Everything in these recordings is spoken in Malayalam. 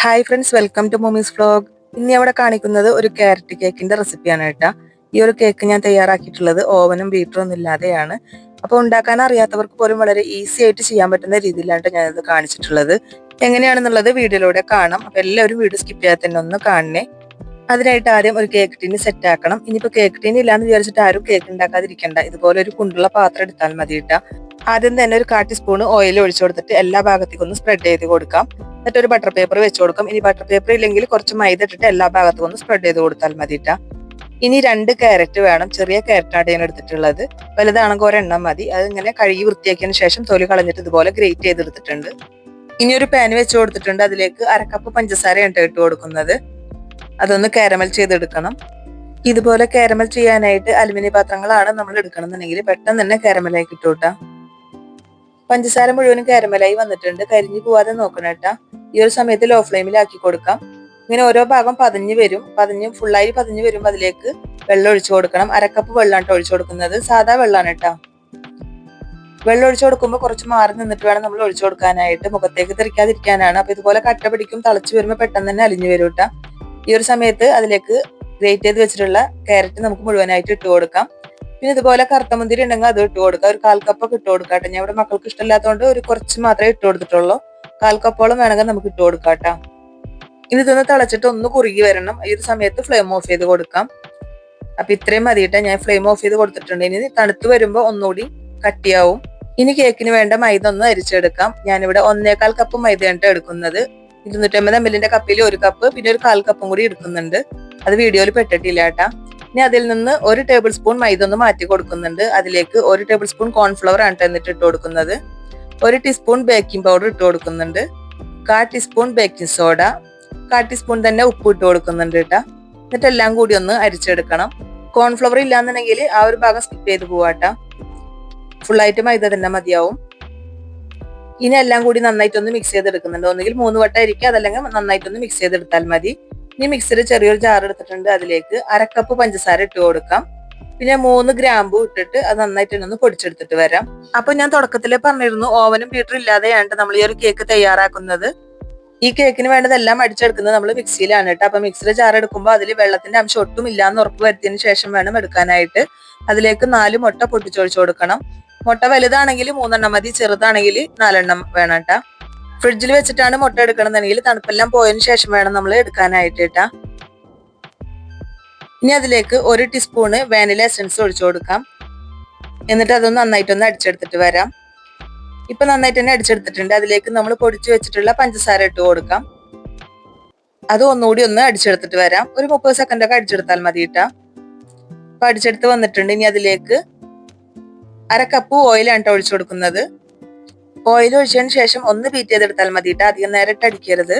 Hi friends, welcome to mommy's vlog. ഇന്ന് അവിടെ കാണിക്കുന്നത് ഒരു ക്യാരറ്റ് കേക്കിന്റെ റെസിപ്പിയാണ് കേട്ടോ. ഈ ഒരു കേക്ക് ഞാൻ തയ്യാറാക്കിയിട്ടുള്ളത് ഓവനും ബീറ്ററും ഒന്നും ഇല്ലാതെയാണ്. അപ്പോൾ ഉണ്ടാക്കാൻ അറിയാത്തവർക്ക് പോലും വളരെ ഈസി ആയിട്ട് ചെയ്യാൻ പറ്റുന്ന രീതിയിലാണ് ഞാനിത് കാണിച്ചിട്ടുള്ളത്. എങ്ങനെയാണെന്നുള്ളത് വീഡിയോയിലൂടെ കാണാം. അപ്പോൾ എല്ലാവരും വീഡിയോ സ്കിപ്പ് ചെയ്യാതെ തന്നെ ഒന്ന് കാണണേ. അതിനായിട്ട് ആദ്യം ഒരു കേക്ക് ടീന് സെറ്റ് ആക്കണം. ഇനിയിപ്പോൾ കേക്ക് ടീൻ ഇല്ലാന്ന് വിചാരിച്ചിട്ട് ആരും കേക്ക് ഉണ്ടാക്കാതിരിക്കണ്ട. ഇതുപോലെ ഒരു കുണ്ടുള്ള പാത്രം എടുത്താൽ മതി കേട്ടോ. ആദ്യം തന്നെ ഒരു 1/4 ടീസ്പൂൺ ഓയിൽ ഒഴിച്ചു കൊടുത്തിട്ട് എല്ലാ ഭാഗത്തേക്കും ഒന്ന് സ്പ്രെഡ് ചെയ്ത് കൊടുക്കാം. എന്നിട്ട് ഒരു ബട്ടർ പേപ്പർ വെച്ച് കൊടുക്കാം. ഇനി ബട്ടർ പേപ്പർ ഇല്ലെങ്കിൽ കുറച്ച് മൈദ ഇട്ടിട്ട് എല്ലാ ഭാഗത്തും ഒന്ന് സ്പ്രെഡ് ചെയ്ത് കൊടുത്താൽ മതി കേട്ടോ. ഇനി 2 ക്യാരറ്റ് വേണം. ചെറിയ ക്യാരറ്റാണ് ഞാൻ എടുത്തിട്ടുള്ളത്. വലുതാണെങ്കിൽ ഒരെണ്ണം മതി. അത് ഇങ്ങനെ കഴുകി വൃത്തിയാക്കിയതിന് ശേഷം തൊലി കളഞ്ഞിട്ട് ഇതുപോലെ ഗ്രേറ്റ് ചെയ്തെടുത്തിട്ടുണ്ട്. ഇനി ഒരു പാൻ വെച്ച് കൊടുത്തിട്ടുണ്ട്. അതിലേക്ക് 1/2 കപ്പ് പഞ്ചസാരയാണ് ഇട്ട് കൊടുക്കുന്നത്. അതൊന്ന് കാരമൽ ചെയ്തെടുക്കണം. ഇതുപോലെ കാരമൽ ചെയ്യാനായിട്ട് അലുമിനിയം പാത്രങ്ങളാണ് നമ്മൾ എടുക്കണമെന്നുണ്ടെങ്കിൽ പെട്ടെന്ന് തന്നെ കാരമലായി കിട്ടൂട്ടാ. പഞ്ചസാര മുഴുവനും കാരമലായി വന്നിട്ടുണ്ട്. കരിഞ്ഞു പോവാതെ നോക്കണം കേട്ടാ. ഈ ഒരു സമയത്ത് ലോ ഫ്ലെയിമിലാക്കി കൊടുക്കാം. ഇങ്ങനെ ഓരോ ഭാഗം ഫുള്ളായി പതിഞ്ഞു വരുമ്പോൾ അതിലേക്ക് വെള്ളം ഒഴിച്ചു കൊടുക്കണം. 1/2 കപ്പ് വെള്ളമാണ് ഒഴിച്ചു കൊടുക്കുന്നത്. സാധാ വെള്ളമാണ് കേട്ടോ. വെള്ളം ഒഴിച്ചു കൊടുക്കുമ്പോൾ കുറച്ച് മാറി നിന്നിട്ട് വേണം നമ്മൾ ഒഴിച്ചു കൊടുക്കാനായിട്ട്. മുഖത്തേക്ക് തെറിക്കാതിരിക്കാനാണ്. അപ്പൊ ഇതുപോലെ കട്ട പിടിക്കും. തിളച്ചു വരുമ്പോൾ പെട്ടെന്ന് തന്നെ അലിഞ്ഞു വരും കേട്ടോ. ഈ ഒരു സമയത്ത് അതിലേക്ക് ഗ്രേറ്റ് ചെയ്ത് വെച്ചിട്ടുള്ള ക്യാരറ്റ് നമുക്ക് മുഴുവനായിട്ട് ഇട്ട് കൊടുക്കാം. പിന്നെ ഇതുപോലെ കറുത്ത മുന്തിരി ഉണ്ടെങ്കിൽ അത് ഇട്ട് കൊടുക്കാം. ഒരു 1/4 കപ്പൊക്കെ ഇട്ട് കൊടുക്കാട്ടെ. ഞാൻ ഇവിടെ മക്കൾക്ക് ഇഷ്ടമില്ലാത്തതുകൊണ്ട് ഒരു കുറച്ച് മാത്രമേ ഇട്ട് കൊടുത്തിട്ടുള്ളൂ. 1/4 കപ്പോളം വേണമെങ്കിൽ നമുക്ക് ഇട്ട് കൊടുക്കാട്ടോ. ഇനി ഇതൊന്ന് തിളച്ചിട്ട് ഒന്ന് കുറുകി വരണം. ഈ ഒരു സമയത്ത് ഫ്ലെയിം ഓഫ് ചെയ്ത് കൊടുക്കാം. അപ്പൊ ഇത്രയും മതിയിട്ടാ. ഞാൻ ഫ്ലെയിം ഓഫ് ചെയ്ത് കൊടുത്തിട്ടുണ്ട്. ഇനി തണുത്ത് വരുമ്പോൾ ഒന്നുകൂടി കട്ടിയാവും. ഇനി കേക്കിന് വേണ്ട മൈദ ഒന്ന് അരിച്ചെടുക്കാം. ഞാനിവിടെ 1/4 കപ്പ് മൈദയാണ് എടുക്കുന്നത്. 250 ml കപ്പിൽ 1 കപ്പ്, പിന്നെ ഒരു 1/4 കപ്പും കൂടി എടുക്കുന്നുണ്ട്. അത് വീഡിയോയിൽ പെട്ടിട്ടില്ല കേട്ടാ. ഇനി അതിൽ നിന്ന് 1 ടേബിൾ സ്പൂൺ മൈദ ഒന്ന് മാറ്റി കൊടുക്കുന്നുണ്ട്. അതിലേക്ക് 1 ടേബിൾ സ്പൂൺ കോൺഫ്ലവർ ആണ് എന്നിട്ട് ഇട്ട് കൊടുക്കുന്നത്. 1 ടീസ്പൂൺ ബേക്കിംഗ് പൗഡർ ഇട്ട് കൊടുക്കുന്നുണ്ട്. 1/4 ടീസ്പൂൺ ബേക്കിംഗ് സോഡ, 1/4 ടീസ്പൂൺ തന്നെ ഉപ്പ് ഇട്ട് കൊടുക്കുന്നുണ്ട് കേട്ടാ. എന്നിട്ട് എല്ലാം കൂടി ഒന്ന് അരിച്ചെടുക്കണം. കോൺഫ്ലവർ ഇല്ലാന്നുണ്ടെങ്കിൽ ആ ഒരു ഭാഗം സ്കിപ്പ് ചെയ്ത് പോവാട്ടാ. ഫുള്ളായിട്ട് മൈദ തന്നെ മതിയാവും. ഇനി എല്ലാം കൂടി നന്നായിട്ടൊന്ന് മിക്സ് ചെയ്തെടുക്കുന്നുണ്ട്. ഒന്നുകിൽ 3 വട്ടം ആയിരിക്കും, അതല്ലെങ്കിൽ നന്നായിട്ടൊന്ന് മിക്സ് ചെയ്തെടുത്താൽ മതി. ഇനി മിക്സിയിൽ ചെറിയൊരു ജാർ എടുത്തിട്ടുണ്ട്. അതിലേക്ക് 1/2 കപ്പ് പഞ്ചസാര ഇട്ട് കൊടുക്കാം. പിന്നെ 3 ഗ്രാമ്പു ഇട്ടിട്ട് അത് നന്നായിട്ടൊന്ന് പൊടിച്ചെടുത്തിട്ട് വരാം. അപ്പൊ ഞാൻ തുടക്കത്തിലേ പറഞ്ഞിരുന്നു, ഓവനും ബീറ്ററും ഇല്ലാതെയാണ് നമ്മൾ ഈ ഒരു കേക്ക് തയ്യാറാക്കുന്നത്. ഈ കേക്കിന് വേണ്ടതെല്ലാം അടിച്ചെടുക്കുന്നത് നമ്മൾ മിക്സിയിലാണ് കേട്ടോ. അപ്പൊ മിക്സിയിലെ ജാർ എടുക്കുമ്പോൾ അതിൽ വെള്ളത്തിന്റെ അംശം ഒട്ടും ഇല്ലാന്ന് ഉറപ്പ് വരുത്തിയതിന് ശേഷം വേണം എടുക്കാനായിട്ട്. അതിലേക്ക് 4 മുട്ട പൊട്ടിച്ചൊഴിച്ചു കൊടുക്കണം. മുട്ട വലുതാണെങ്കിൽ 3 മതി, ചെറുതാണെങ്കിൽ 4 വേണം കേട്ടാ. ഫ്രിഡ്ജിൽ വെച്ചിട്ടാണ് മുട്ട എടുക്കണമെന്നുണ്ടെങ്കിൽ തണുപ്പെല്ലാം പോയതിനു ശേഷം വേണം നമ്മൾ എടുക്കാനായിട്ട് കേട്ടാ. ഇനി അതിലേക്ക് 1 ടീസ്പൂണ് വാനില എസൻസ് ഒഴിച്ചു കൊടുക്കാം. എന്നിട്ട് അതൊന്ന് നന്നായിട്ടൊന്ന് അടിച്ചെടുത്തിട്ട് വരാം. ഇപ്പൊ നന്നായിട്ട് തന്നെ അടിച്ചെടുത്തിട്ടുണ്ട്. അതിലേക്ക് നമ്മൾ പൊടിച്ചു വെച്ചിട്ടുള്ള പഞ്ചസാര ഇട്ട് കൊടുക്കാം. അത് ഒന്നുകൂടി ഒന്ന് അടിച്ചെടുത്തിട്ട് വരാം. ഒരു 30 സെക്കൻഡ് ഒക്കെ അടിച്ചെടുത്താൽ മതി കേട്ടാ. അപ്പൊ അടിച്ചെടുത്ത് വന്നിട്ടുണ്ട്. ഇനി അതിലേക്ക് 1/2 കപ്പ് ഓയിലാണ് ഒഴിച്ചു കൊടുക്കുന്നത്. ഓയിൽ ഒഴിച്ചതിന് ശേഷം ഒന്ന് ബീറ്റ് ചെയ്തെടുത്താൽ മതി കേട്ടോ. അധികം നേരം ഇട്ട് അടിക്കരുത്.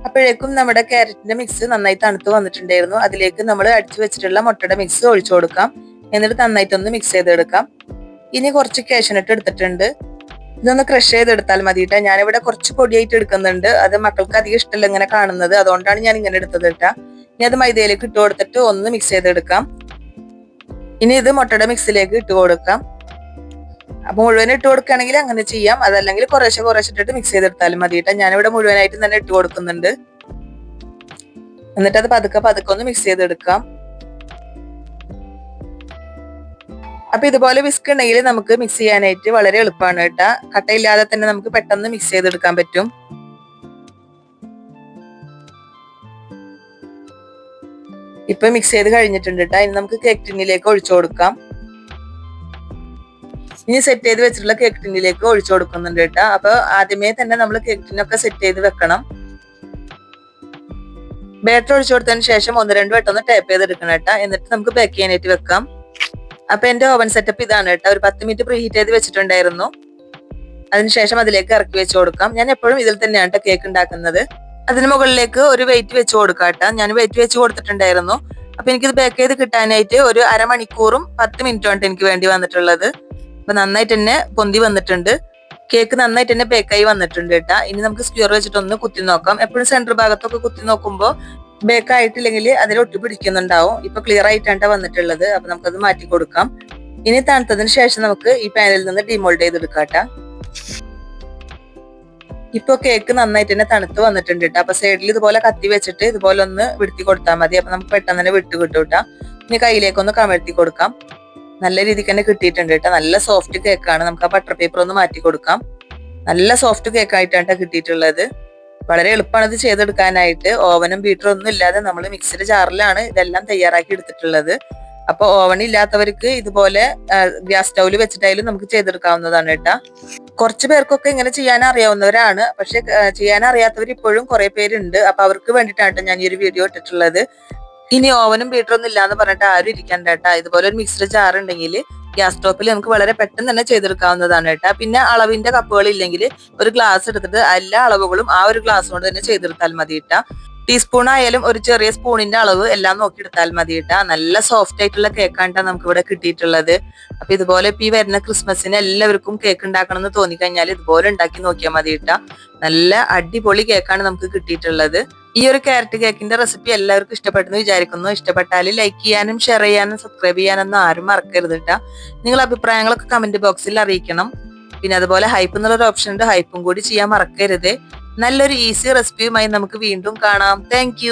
അപ്പോഴേക്കും നമ്മുടെ ക്യാരറ്റിന്റെ മിക്സ് നന്നായി തണുത്ത് വന്നിട്ടുണ്ടായിരുന്നു. അതിലേക്ക് നമ്മൾ അടിച്ചു വെച്ചിട്ടുള്ള മുട്ടയുടെ മിക്സ് ഒഴിച്ചു കൊടുക്കാം. എന്നിട്ട് നന്നായിട്ടൊന്ന് മിക്സ് ചെയ്തെടുക്കാം. ഇനി കുറച്ച് കാഷ്യൂനട്ട് എടുത്തിട്ടുണ്ട്. ഇതൊന്ന് ക്രഷ് ചെയ്തെടുത്താൽ മതി കേട്ടോ. ഞാനിവിടെ കുറച്ച് പൊടിയായിട്ട് എടുക്കുന്നുണ്ട്. അത് മക്കൾക്ക് അധികം ഇഷ്ടമല്ല ഇങ്ങനെ കാണുന്നത്, അതുകൊണ്ടാണ് ഞാൻ ഇങ്ങനെ എടുത്തത് കേട്ടോ. ഇനി അത് മൈദയിലേക്ക് ഇട്ട് കൊടുത്തിട്ട് ഒന്ന് മിക്സ് ചെയ്തെടുക്കാം. ഇനി ഇത് മുട്ടയുടെ മിക്സിലേക്ക് ഇട്ട് കൊടുക്കാം. അപ്പൊ മുഴുവൻ ഇട്ട് കൊടുക്കുകയാണെങ്കിൽ അങ്ങനെ ചെയ്യാം, അതല്ലെങ്കിൽ കുറേശ്ശെ ഇട്ടിട്ട് മിക്സ് ചെയ്തെടുത്താലും മതി കേട്ടോ. ഞാനിവിടെ മുഴുവനായിട്ട് തന്നെ ഇട്ട് കൊടുക്കുന്നുണ്ട്. എന്നിട്ട് അത് പതുക്കെ ഒന്ന് മിക്സ് ചെയ്തെടുക്കാം. അപ്പൊ ഇതുപോലെ വിസ്ക് ഉണ്ടെങ്കിൽ നമുക്ക് മിക്സ് ചെയ്യാനായിട്ട് വളരെ എളുപ്പമാണ് കേട്ടോ. കട്ടയില്ലാതെ തന്നെ നമുക്ക് പെട്ടെന്ന് മിക്സ് ചെയ്തെടുക്കാൻ പറ്റും. ഇപ്പൊ മിക്സ് ചെയ്ത് കഴിഞ്ഞിട്ടുണ്ട് കേട്ടോ. ഇനി നമുക്ക് കേക്ക് ടിന്നിലേക്ക് ഒഴിച്ചു കൊടുക്കാം. ഇനി സെറ്റ് ചെയ്ത് വെച്ചിട്ടുള്ള കേക്ക് ടിന്നിലേക്ക് ഒഴിച്ചു കൊടുക്കുന്നുണ്ട് കേട്ടോ. അപ്പൊ ആദ്യമേ തന്നെ നമ്മൾ കേക്ക് ടിന്നൊക്കെ സെറ്റ് ചെയ്ത് വെക്കണം. ബാറ്റർ ഒഴിച്ചു കൊടുത്തതിന് ശേഷം 1-2 വട്ടം ഒന്ന് ടാപ്പ് ചെയ്തെടുക്കണം കേട്ടോ. എന്നിട്ട് നമുക്ക് ബേക്ക് ചെയ്യാനായിട്ട് വെക്കാം. അപ്പൊ എന്റെ ഓവൻ സെറ്റപ്പ് ഇതാണ് കേട്ടോ. ഒരു 10 മിനിറ്റ് പ്രീ ഹീറ്റ് ചെയ്ത് വെച്ചിട്ടുണ്ടായിരുന്നു. അതിനുശേഷം അതിലേക്ക് ഇറക്കി വെച്ച് കൊടുക്കാം. ഞാൻ എപ്പോഴും ഇതിൽ തന്നെയാണ് കേട്ടോ കേക്ക് ഉണ്ടാക്കുന്നത്. അതിന് മുകളിലേക്ക് ഒരു വെയിറ്റ് വെച്ച് കൊടുക്കാം കേട്ടോ. ഞാൻ വെയിറ്റ് വെച്ച് കൊടുത്തിട്ടുണ്ടായിരുന്നു. അപ്പൊ എനിക്കിത് ബേക്ക് ചെയ്ത് കിട്ടാനായിട്ട് ഒരു 1/2 മണിക്കൂറും 10 മിനിറ്റുമാണ് എനിക്ക് വേണ്ടി വന്നിട്ടുള്ളത്. അപ്പൊ നന്നായിട്ട് തന്നെ പൊന്തി വന്നിട്ടുണ്ട്. കേക്ക് നന്നായിട്ട് തന്നെ ബേക്കായി വന്നിട്ടുണ്ട് കേട്ടാ. ഇനി നമുക്ക് സ്ക്യൂർ വെച്ചിട്ടൊന്ന് കുത്തി നോക്കാം. എപ്പോഴും സെന്റർ ഭാഗത്തൊക്കെ കുത്തി നോക്കുമ്പോൾ ബേക്ക് ആയിട്ടില്ലെങ്കിൽ അതിൽ ഒട്ടി പിടിക്കുന്നുണ്ടാവും. ഇപ്പൊ ക്ലിയർ ആയിട്ടാണ് വന്നിട്ടുള്ളത്. അപ്പൊ നമുക്കത് മാറ്റി കൊടുക്കാം. ഇനി തണുത്തതിന് ശേഷം നമുക്ക് ഈ പാനിൽ നിന്ന് ഡിമോൾഡ് ചെയ്തെടുക്കാം കേട്ടാ. ഇപ്പൊ കേക്ക് നന്നായിട്ട് തന്നെ തണുത്ത് വന്നിട്ടുണ്ട് കേട്ടോ. അപ്പൊ സൈഡിൽ ഇതുപോലെ കത്തി വെച്ചിട്ട് ഇതുപോലെ ഒന്ന് വിടുത്തി കൊടുത്താൽ മതി. അപ്പൊ നമുക്ക് പെട്ടെന്ന് തന്നെ വിട്ട് കിട്ടും കേട്ടോ. ഇനി കയ്യിലേക്കൊന്ന് കമഴ്ത്തി കൊടുക്കാം. നല്ല രീതിക്ക് തന്നെ കിട്ടിയിട്ടുണ്ട് കേട്ടോ. നല്ല സോഫ്റ്റ് കേക്കാണ്. നമുക്ക് ആ ബട്ടർ പേപ്പർ ഒന്ന് മാറ്റി കൊടുക്കാം. നല്ല സോഫ്റ്റ് കേക്ക് ആയിട്ടാണ് കിട്ടിയിട്ടുള്ളത്. വളരെ എളുപ്പമാണ് ഇത് ചെയ്തെടുക്കാനായിട്ട്. ഓവനും ബീറ്ററും ഒന്നും ഇല്ലാതെ നമ്മൾ മിക്സിയുടെ ജാറിലാണ് ഇതെല്ലാം തയ്യാറാക്കി എടുത്തിട്ടുള്ളത്. അപ്പൊ ഓവൻ ഇല്ലാത്തവർക്ക് ഇതുപോലെ ഗ്യാസ് സ്റ്റൗവിൽ വെച്ചിട്ടായാലും നമുക്ക് ചെയ്തെടുക്കാവുന്നതാണ് കേട്ടാ. കുറച്ച് പേർക്കൊക്കെ ഇങ്ങനെ ചെയ്യാൻ അറിയാവുന്നവരാണ്. പക്ഷെ ചെയ്യാൻ അറിയാത്തവർ ഇപ്പോഴും കുറെ പേരുണ്ട്. അപ്പൊ അവർക്ക് വേണ്ടിയിട്ടാണ് ഞാൻ ഈ ഒരു വീഡിയോ ഇട്ടിട്ടുള്ളത്. ഇനി ഓവനും ബീറ്ററൊന്നും ഇല്ലാന്ന് പറഞ്ഞിട്ട് ആരും ഇരിക്കണ്ട കേട്ടാ. ഇതുപോലെ ഒരു മിക്സിയുടെ ജാർ ഉണ്ടെങ്കിൽ ഗ്യാസ് സ്റ്റോപ്പിൽ നമുക്ക് വളരെ പെട്ടെന്ന് തന്നെ ചെയ്തെടുക്കാവുന്നതാണ് കേട്ടാ. പിന്നെ അളവിന്റെ കപ്പുകൾ ഇല്ലെങ്കിൽ ഒരു ഗ്ലാസ് എടുത്തിട്ട് എല്ലാ അളവുകളും ആ ഒരു ഗ്ലാസ് കൊണ്ട് തന്നെ ചെയ്തെടുത്താൽ മതി കേട്ടാ. ടീസ്പൂൺ ആയാലും ഒരു ചെറിയ സ്പൂണിന്റെ അളവ് എല്ലാം നോക്കി എടുത്താൽ മതി കേട്ടാ. നല്ല സോഫ്റ്റ് ആയിട്ടുള്ള കേക്കാണ് നമുക്ക് ഇവിടെ കിട്ടിയിട്ടുള്ളത്. അപ്പൊ ഇതുപോലെ ഇപ്പൊ ഈ വരുന്ന ക്രിസ്മസിന് എല്ലാവർക്കും കേക്ക് ഉണ്ടാക്കണം എന്ന് തോന്നിക്കഴിഞ്ഞാൽ ഇതുപോലെ ഉണ്ടാക്കി നോക്കിയാൽ മതി കേട്ടാ. നല്ല അടിപൊളി കേക്കാണ് നമുക്ക് കിട്ടിയിട്ടുള്ളത്. ഈ ഒരു ക്യാരറ്റ് കേക്കിന്റെ റെസിപ്പി എല്ലാവർക്കും ഇഷ്ടപ്പെട്ടെന്ന് വിചാരിക്കുന്നു. ഇഷ്ടപ്പെട്ടാൽ ലൈക്ക് ചെയ്യാനും ഷെയർ ചെയ്യാനും സബ്സ്ക്രൈബ് ചെയ്യാനൊന്നും ആരും മറക്കരുത് കേട്ടാ. നിങ്ങൾ അഭിപ്രായങ്ങളൊക്കെ കമന്റ് ബോക്സിൽ അറിയിക്കണം. പിന്നെ അതുപോലെ ഹൈപ്പ് എന്നുള്ളൊരു ഓപ്ഷൻ ഉണ്ട്. ഹൈപ്പും കൂടി ചെയ്യാൻ മറക്കരുത്. നല്ലൊരു ഈസി റെസിപ്പിയുമായി നമുക്ക് വീണ്ടും കാണാം. താങ്ക്